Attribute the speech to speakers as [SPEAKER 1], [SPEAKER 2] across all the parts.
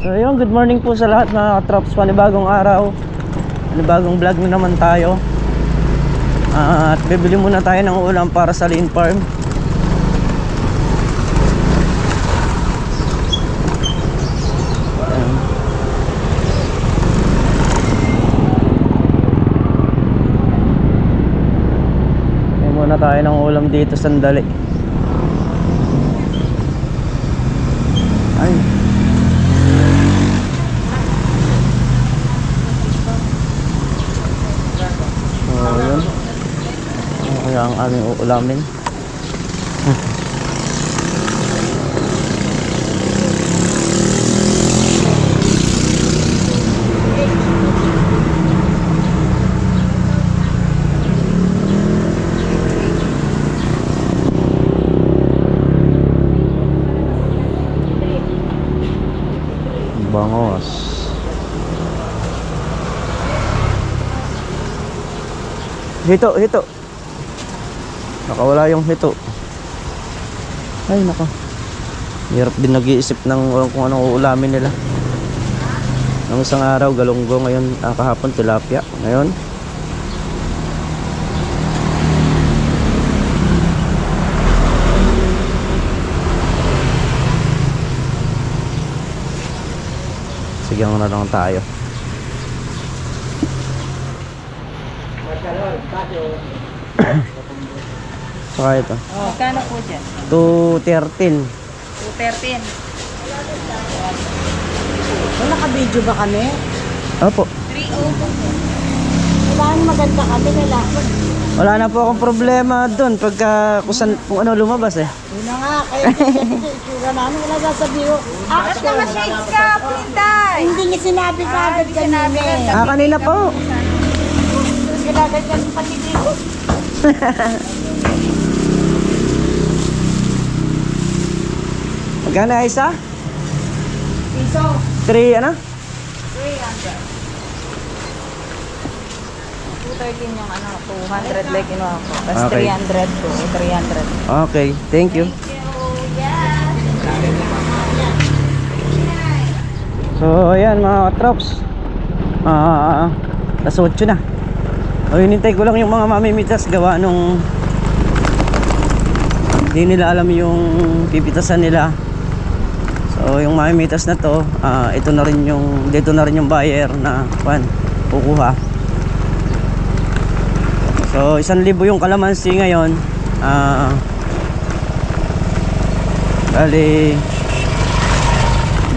[SPEAKER 1] So yun, good morning po sa lahat mga katrops. Panibagong araw, panibagong vlog na naman tayo. At bibili muna tayo ng ulam para sa Lean Farm. Bibili muna tayo ng ulam dito sandali. Ay, kaya ang aming uulamin. Bangos. Hito, hito. Nakawala yung hito. Ay nako, hirap din nag-iisip ng kung anong uulamin nila. Nung isang araw galunggo, ngayon kahapon tilapia, ngayon sige na lang tayo. Saka ito.
[SPEAKER 2] Magkano po dyan?
[SPEAKER 1] 213.
[SPEAKER 2] 213.
[SPEAKER 3] Wala ka-video ba kami?
[SPEAKER 1] Opo.
[SPEAKER 2] 3
[SPEAKER 3] Kailangan maganda kami nila.
[SPEAKER 1] Wala na po akong problema doon pagka kung ano lumabas eh.
[SPEAKER 3] Yun na nga, kaya kasi itsura namin, wala sasabihin ko.
[SPEAKER 2] Bakit naman shades ka, Pintay?
[SPEAKER 3] Hindi niya sinabi ka agad kanina eh.
[SPEAKER 1] Kanina po.
[SPEAKER 3] Ginagad ka ng patiti ko.
[SPEAKER 1] Magkano isa?
[SPEAKER 3] Piso.
[SPEAKER 1] 3 ano?
[SPEAKER 2] 300. 213 yung ano, 200 like kinuha ko. Tapos
[SPEAKER 1] Okay.
[SPEAKER 2] 300 po, 300.
[SPEAKER 1] Okay, thank you. So ayan mga katrops, alas 8 na. O hinintay ko lang yung mga mamimitas gawa nung hindi nila alam yung pipitasan nila. So yung mamimitas na to, ito na rin yung, dito na rin yung buyer na kukuha. So 1,000 yung kalamansi ngayon. Bali,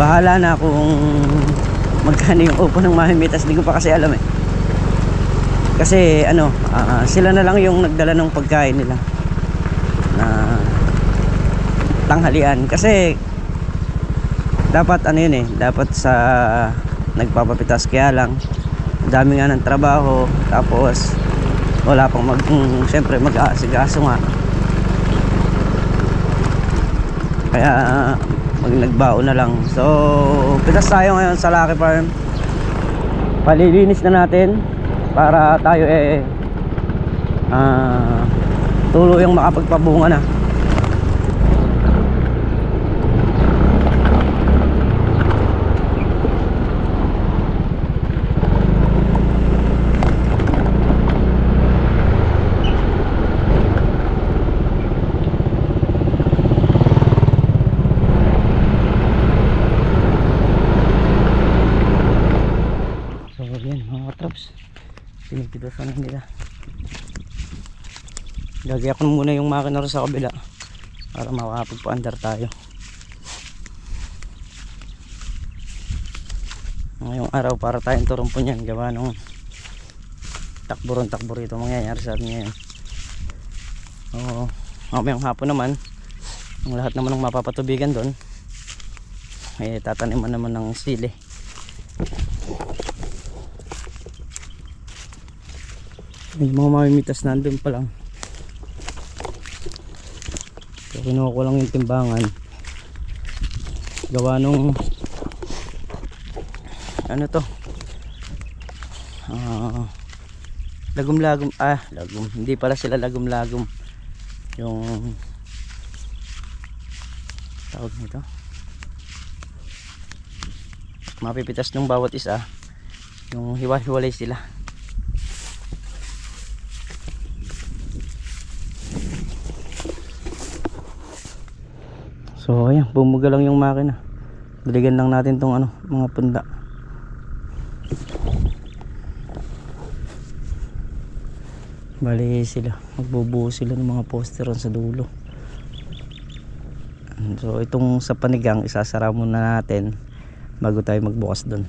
[SPEAKER 1] bahala na kung magkano yung upo ng mamimitas. Hindi ko pa kasi alam eh. Kasi ano, sila na lang yung nagdala ng pagkain nila na tanghalian. Kasi dapat ano yun eh, dapat sa nagpapapitas, kaya lang dami nga ng trabaho, tapos wala pang siyempre mag-aasikaso nga, kaya nagbao na lang. So pitas tayo ngayon sa Lucky Farm. Palilinis na natin para tayo tuluyang makapagpabunga na. Pinagpidasan nila. Lagyan ko muna yung makina sa kabila para makapagpa-andar tayo. Ngayong araw para tayong turumpo niyan, gawa nung takbo rito mangyayari sa atin ngayon. Mamayang hapon naman, ang lahat naman ng mapapatubigan doon ay tataniman naman ng sili. May mga mamimitas nandun pa lang. So kinuha ko lang yung timbangan gawa nung ano to, lagum-lagum, lagum, hindi pala sila lagum-lagum, yung tawag nito, mapipitas ng bawat isa, yung hiwa-hiwalay sila. So ayan, bumuga lang yung makina. Daligan lang natin tong ano, mga punda. Bali sila, magbubuo sila ng mga poster sa dulo. So itong sa panigang isasara muna natin bago tayo magbukas doon,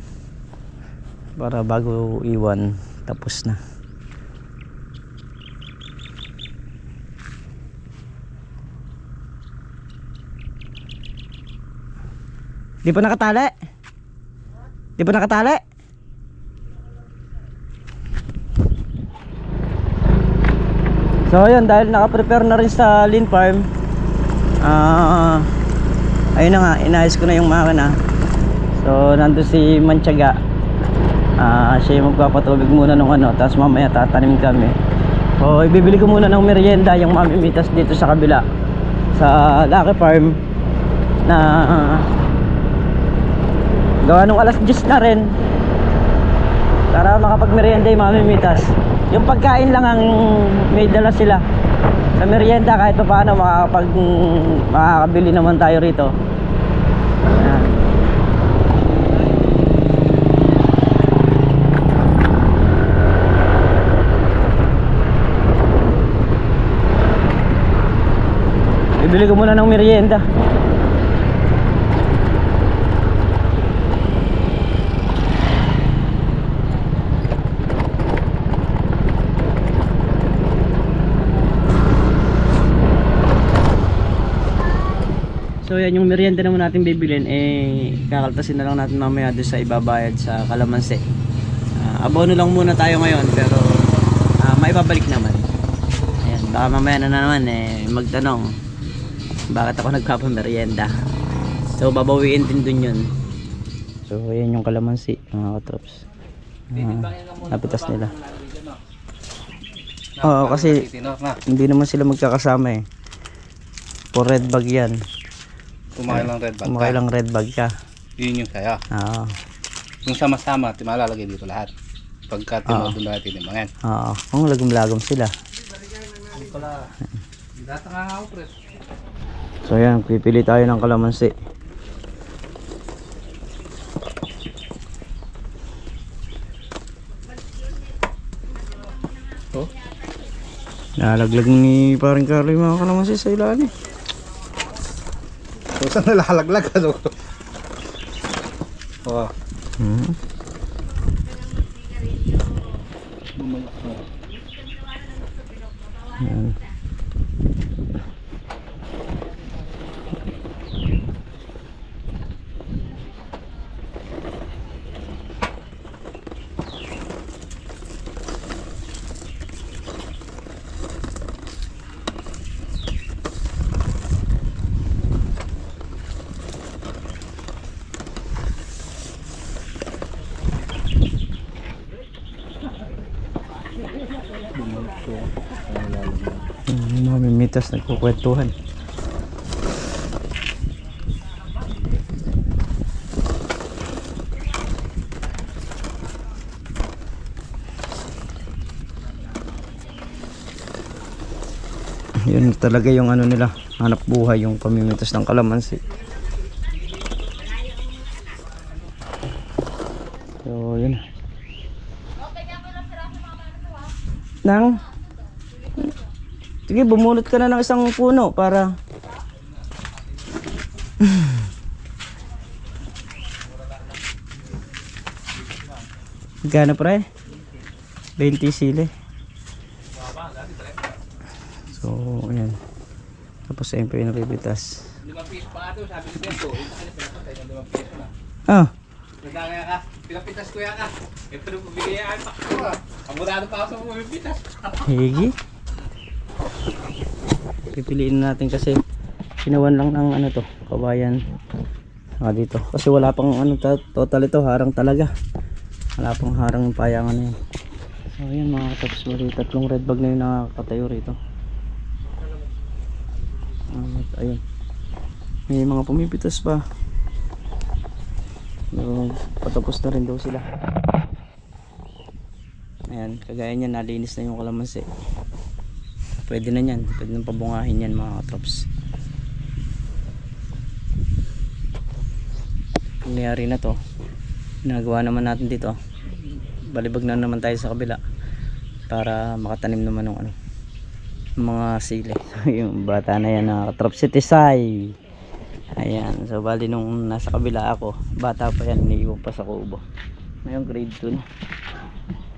[SPEAKER 1] para bago iwan tapos na. Di pa nakatali? Di pa nakatali? So ayun, dahil naka-prepare na rin sa Lin Farm, ayun na nga, inayos ko na yung makina. So nandun si Mantiaga, siya yung magpapatubig muna ng ano, tapos mamaya tatanim kami. So ibibili ko muna ng merienda, yung mamimitas dito sa kabila sa Lucky Farm, na gawa nung alas 10 na rin, para makapag-merienda yung mamimitas. Yung pagkain lang ang may dala sila sa merienda, kahit pa paano makakabili naman tayo rito. Ayan. Bibili ko muna ng merienda. So yan yung merienda naman natin bibilin, kakaltasin na lang natin mamaya doon sa ibabayad sa kalamansi. Abono lang muna tayo ngayon, pero maibabalik naman. Ayan, baka mamaya na naman magtanong bakit ako nagpapamerienda. So babawiin din dun yun. So ayan yung kalamansi mga katrops. Napitas nila. Oo, kasi hindi naman sila magkakasama for red bag yan.
[SPEAKER 4] Kumakailang red bag
[SPEAKER 1] Kumakailang red bag ka.
[SPEAKER 4] Yun yung saya.
[SPEAKER 1] Oo.
[SPEAKER 4] Kung sama-sama, malalagay dito lahat. Pagka tinodon na natin yung mga yan.
[SPEAKER 1] Oo. Kung lagom-lagom sila.
[SPEAKER 4] Hindi pala. Data nga ako, pres.
[SPEAKER 1] So yan, pipili tayo ng kalamansi.
[SPEAKER 4] Oh?
[SPEAKER 1] Nalaglag ni paring Carlo yung mga kalamansi sa ilalim.
[SPEAKER 4] So, saan nalalaglag? Ano? Oh.
[SPEAKER 1] Yan. Mamimitas nagkukwentuhan. Yun talaga yung ano nila, hanap buhay, yung pamimitas ng kalamansi. So yun. Nang sige, bumunot ka na ng isang puno para magkano pre? 20 sile. So ayan, tapos siyempre yung napipitas.
[SPEAKER 4] 5 piso pa ito, sabi ni Bento. Yung 5 piso na.
[SPEAKER 1] Ah,
[SPEAKER 4] Nagkakaya ka, pinapitas ko yan ka. Ito nung pabigayaan pa. Amurado pa ako sa pumipitas.
[SPEAKER 1] higi. Pipiliin natin kasi pinawan lang ng ano to, kabayan dito. Kasi wala pang ano total ito, harang talaga. Wala pang harang yung payangan na yun. So ayan mga kataps, bali tatlong red bag na yung nakakatayo rito. Ayun, may mga pumipitas pa. No, patapos na rin daw sila. Ayan, kagaya niyan, nalinis na yung kalamansi. Pwede na yan, pwede nang pabungahin yan mga katrops. Nangyari na to, nagawa naman natin dito, balibag na naman tayo sa kabila para makatanim naman ng ano, mga sili. Yung bata na yan na katrops, si Tisay. Ayan, so bali nung nasa kabila ako, bata pa yan, iniiwan pa sa kubo. Ngayon grade 2 na.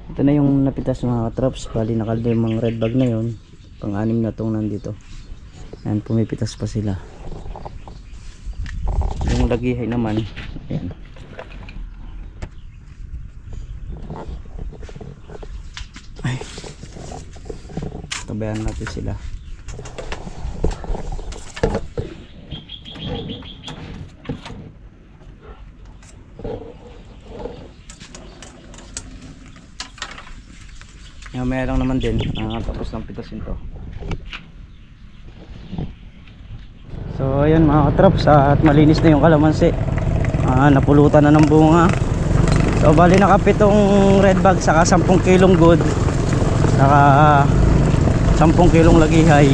[SPEAKER 1] Ito na yung napitas mga katrops, bali nakalda yung mga red bag na yun, pang-anim na tong nandito. Ayan, pumipitas pa sila. Yung lagihay naman, ayan. Ay, tabayan natin sila. May lang naman din, tapos ng pitasin to. So ayun mga katrops, at malinis na yung kalamansi. Napulutan na ng bunga. So bali nakapitong red bag, saka 10 kilong good, saka 10 kilong lagihay.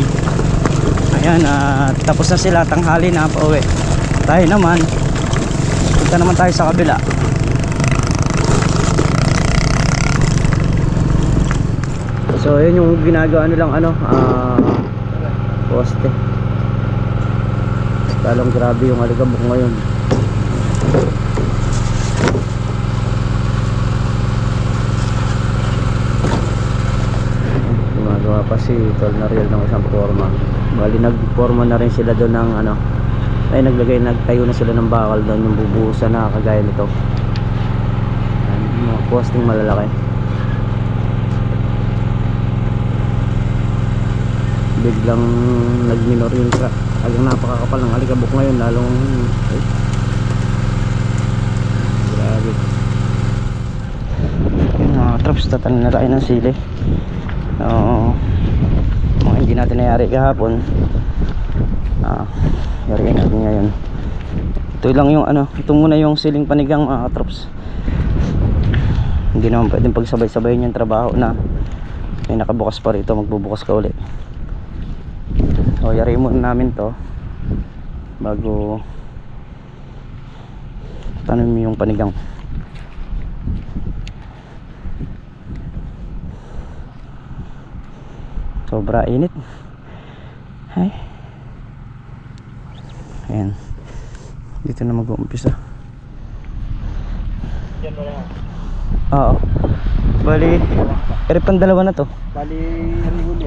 [SPEAKER 1] Ayan, tapos na sila, tanghali na, pauwi. Tayo naman, punta naman tayo sa kabila. So yun yung ginagawa nilang poste. Talong grabe yung aligabok ngayon. Gumagawa pa si Tol Nariel ng isang forma. Bali nagforma na rin sila doon ng nagtayo na sila ng bakal doon, yung bubuhusan na kagaya nito. Mga posting malalaki. Biglang nagminor yung talagang napakakapal ng alikabok ngayon, lalong grabe. Yung mga traps, tatanin na tayo ng sili. Mga hindi natin nayari kahapon, yariin natin ngayon. Ito lang yung ito muna yung siling panigang mga traps. Hindi naman pwedeng pagsabay-sabayin yung trabaho na may nakabukas pa rito, magbubukas ka ulit. So yari muna namin to bago tanim yung panigang. Sobra init. Ay. Ayan, dito na mag-uumpisa.
[SPEAKER 3] Yan mo lang.
[SPEAKER 1] Oo, bali pan dalawa na to.
[SPEAKER 3] Bali, yan huli.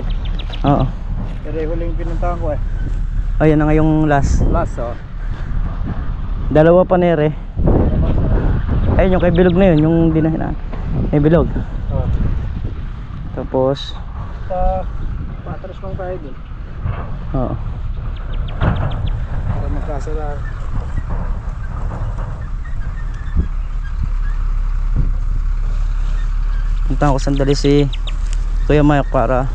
[SPEAKER 1] Oo.
[SPEAKER 3] Pero huli yung pinuntahan ko eh.
[SPEAKER 1] Ayan na nga yung last.
[SPEAKER 3] Last
[SPEAKER 1] Dalawa pa nere. Ayun yung kay bilog na yun, yung dinahinaan. May bilog. Tapos
[SPEAKER 3] Sa patras pang tayo dun.
[SPEAKER 1] oo.
[SPEAKER 3] Para magkasala.
[SPEAKER 1] Punta ko sandali si Kuya Mayak para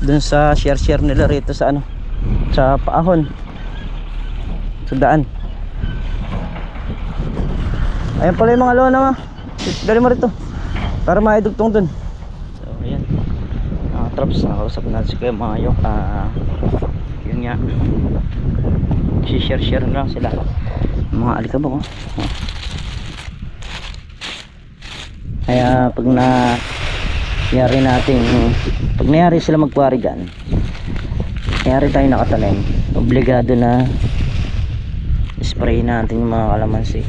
[SPEAKER 1] dun sa share nila rito sa sa paahon, sa daan. Ayan pala yung mga lona, dali mo rito para maidugtong dun. So ayan, traps, nakausap natin si Kuya Mayok. Yun nga, share na lang sila mga alikabok. Kaya pag pag nangyari sila magkwari dyan, nangyari tayo nakatanim, obligado na spray natin yung mga kalamansi.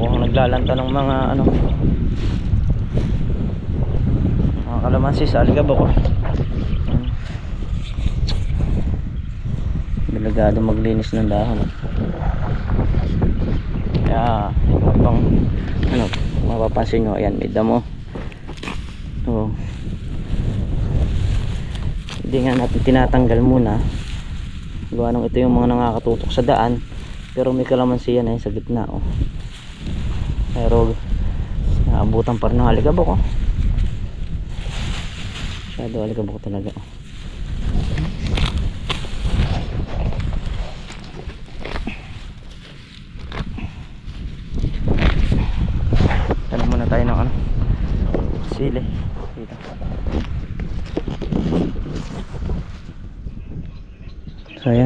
[SPEAKER 1] Kung naglalanta ng mga mga kalamansi sa alikabok, obligado maglinis ng dahon. Kaya pang mapapansin nyo, ayan, may damo. So hindi nga natin tinatanggal muna, gawa nung ito yung mga nakakatutok sa daan, pero may kalamansi yan sa gitna pero naabutan pa rin ng alikabok. Masyado alikabok talaga.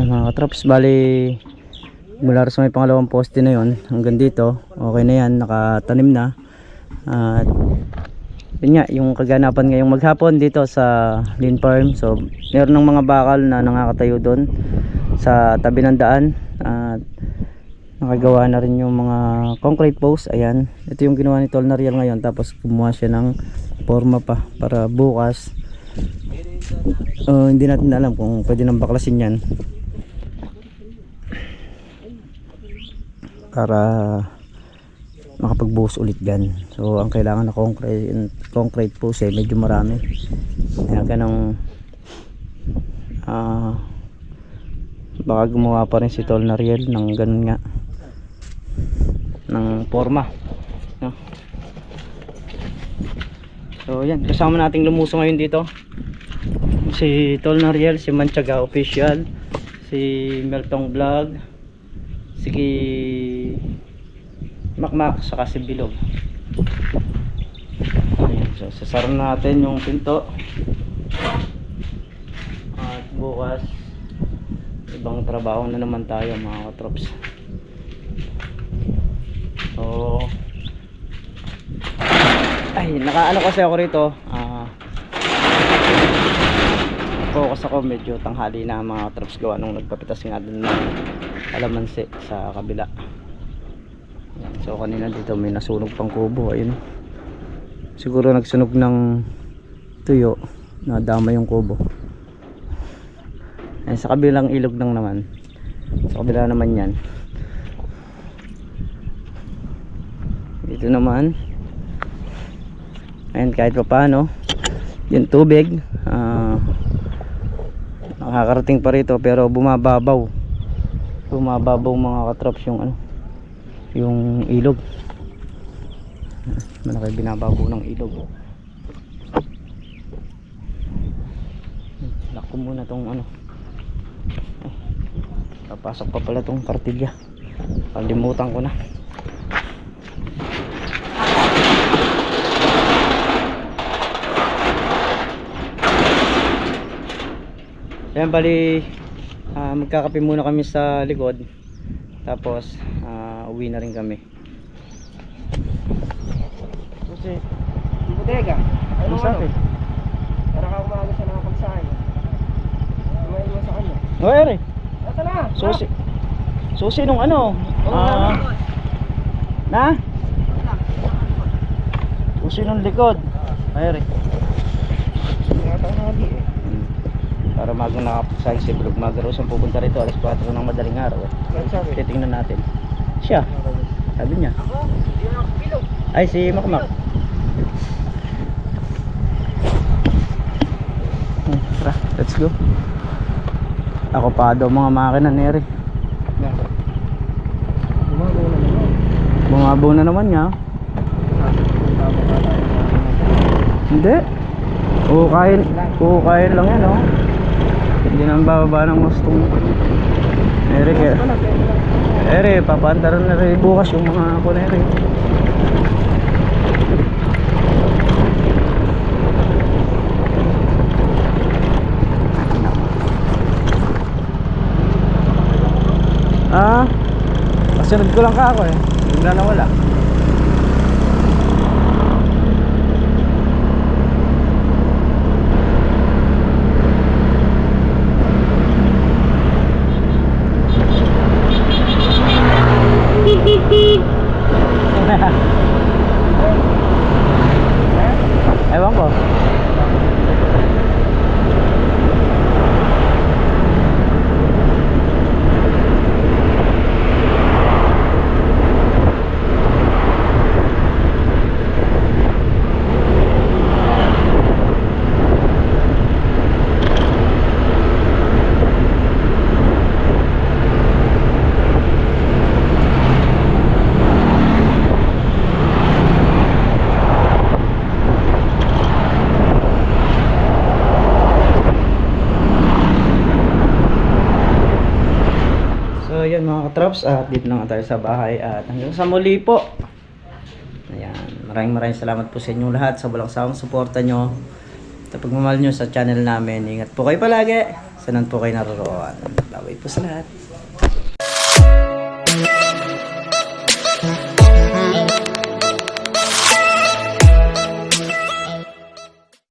[SPEAKER 1] Ayan mga katrops, bali mula sa may pangalawang poste na yon hanggang dito okay na yan, nakatanim na. At yun nga yung kaganapan ngayong maghapon dito sa Lin Farm. So meron ng mga bakal na nakakatayo doon sa tabi ng daan at nakagawa na rin yung mga concrete post. Ayan, ito yung ginawa ni Tol Nariel ngayon, tapos gumawa siya ng forma pa para bukas hindi natin alam kung pwede nang baklasin yan para makapagbuhos ulit dyan. So ang kailangan na concrete post medyo marami. Kaya ganang baka gumawa pa rin si Tol Nariel ng ganun nga ng forma, no? So yan, kasama nating lumuso ngayon dito si Tol Nariel, si Manchaga Official, si Meltong Vlog, si Makmak, saka si Bilog. Ayan, so sasara natin yung pinto at bukas ibang trabaho na naman tayo mga katrops. So ay nakaano kasi ako rito, focus ako, medyo tanghali na mga katrops gawa nung nagpapitas nga dun ng kalamansi sa kabila. Ayan, so kanina dito may nasunog pang kubo, ayun siguro nagsunog ng tuyo, nadama yung kubo. Ay, sa kabilang ilog lang naman, sa kabila naman yan. Dito naman ayun, kahit pa paano yung tubig nakakarating pa rito, pero bumababaw mga katrops yung yung ilog. Malaki binababaw ng ilog. Lock ko muna tong papasok pa pala tong kartilya, kalimutan ko na. Ayan, bali magkakape muna kami sa likod, tapos uwi na rin kami.
[SPEAKER 3] Kasi, di bodega. Ano
[SPEAKER 1] sabi?
[SPEAKER 3] Para ka umaga sa nakapagsahin. Maiwan sa kanya.
[SPEAKER 1] O ere,
[SPEAKER 3] Ito na!
[SPEAKER 1] susi nung na? Susi nung likod. Ere. Para magang nakapagsahin si Bilog. Magaros ang pupunta rito alas 4 ng madaling araw. Titingnan natin. Siya, sabi niya. Ay, si Makmak. Tara, let's go. Ako pa daw mga makina nere. Bumabaw na naman nga. Hindi. Kukain lang yan, oh. Hindi nang bababa ng gustong ere, papantaran na rin bukas yung mga kunere. Kasunod ko lang ka ako bigla na wala. Ewan ko. Ayan mga katrops, at dito na nga tayo sa bahay at hanggang sa muli po. Ayan, maraming salamat po sa inyong lahat sa walang sawang suporta nyo, sa pagmamahal nyo sa channel namin. Ingat po kayo palagi. Saan po kayo naroroon. Bye-bye po sa lahat.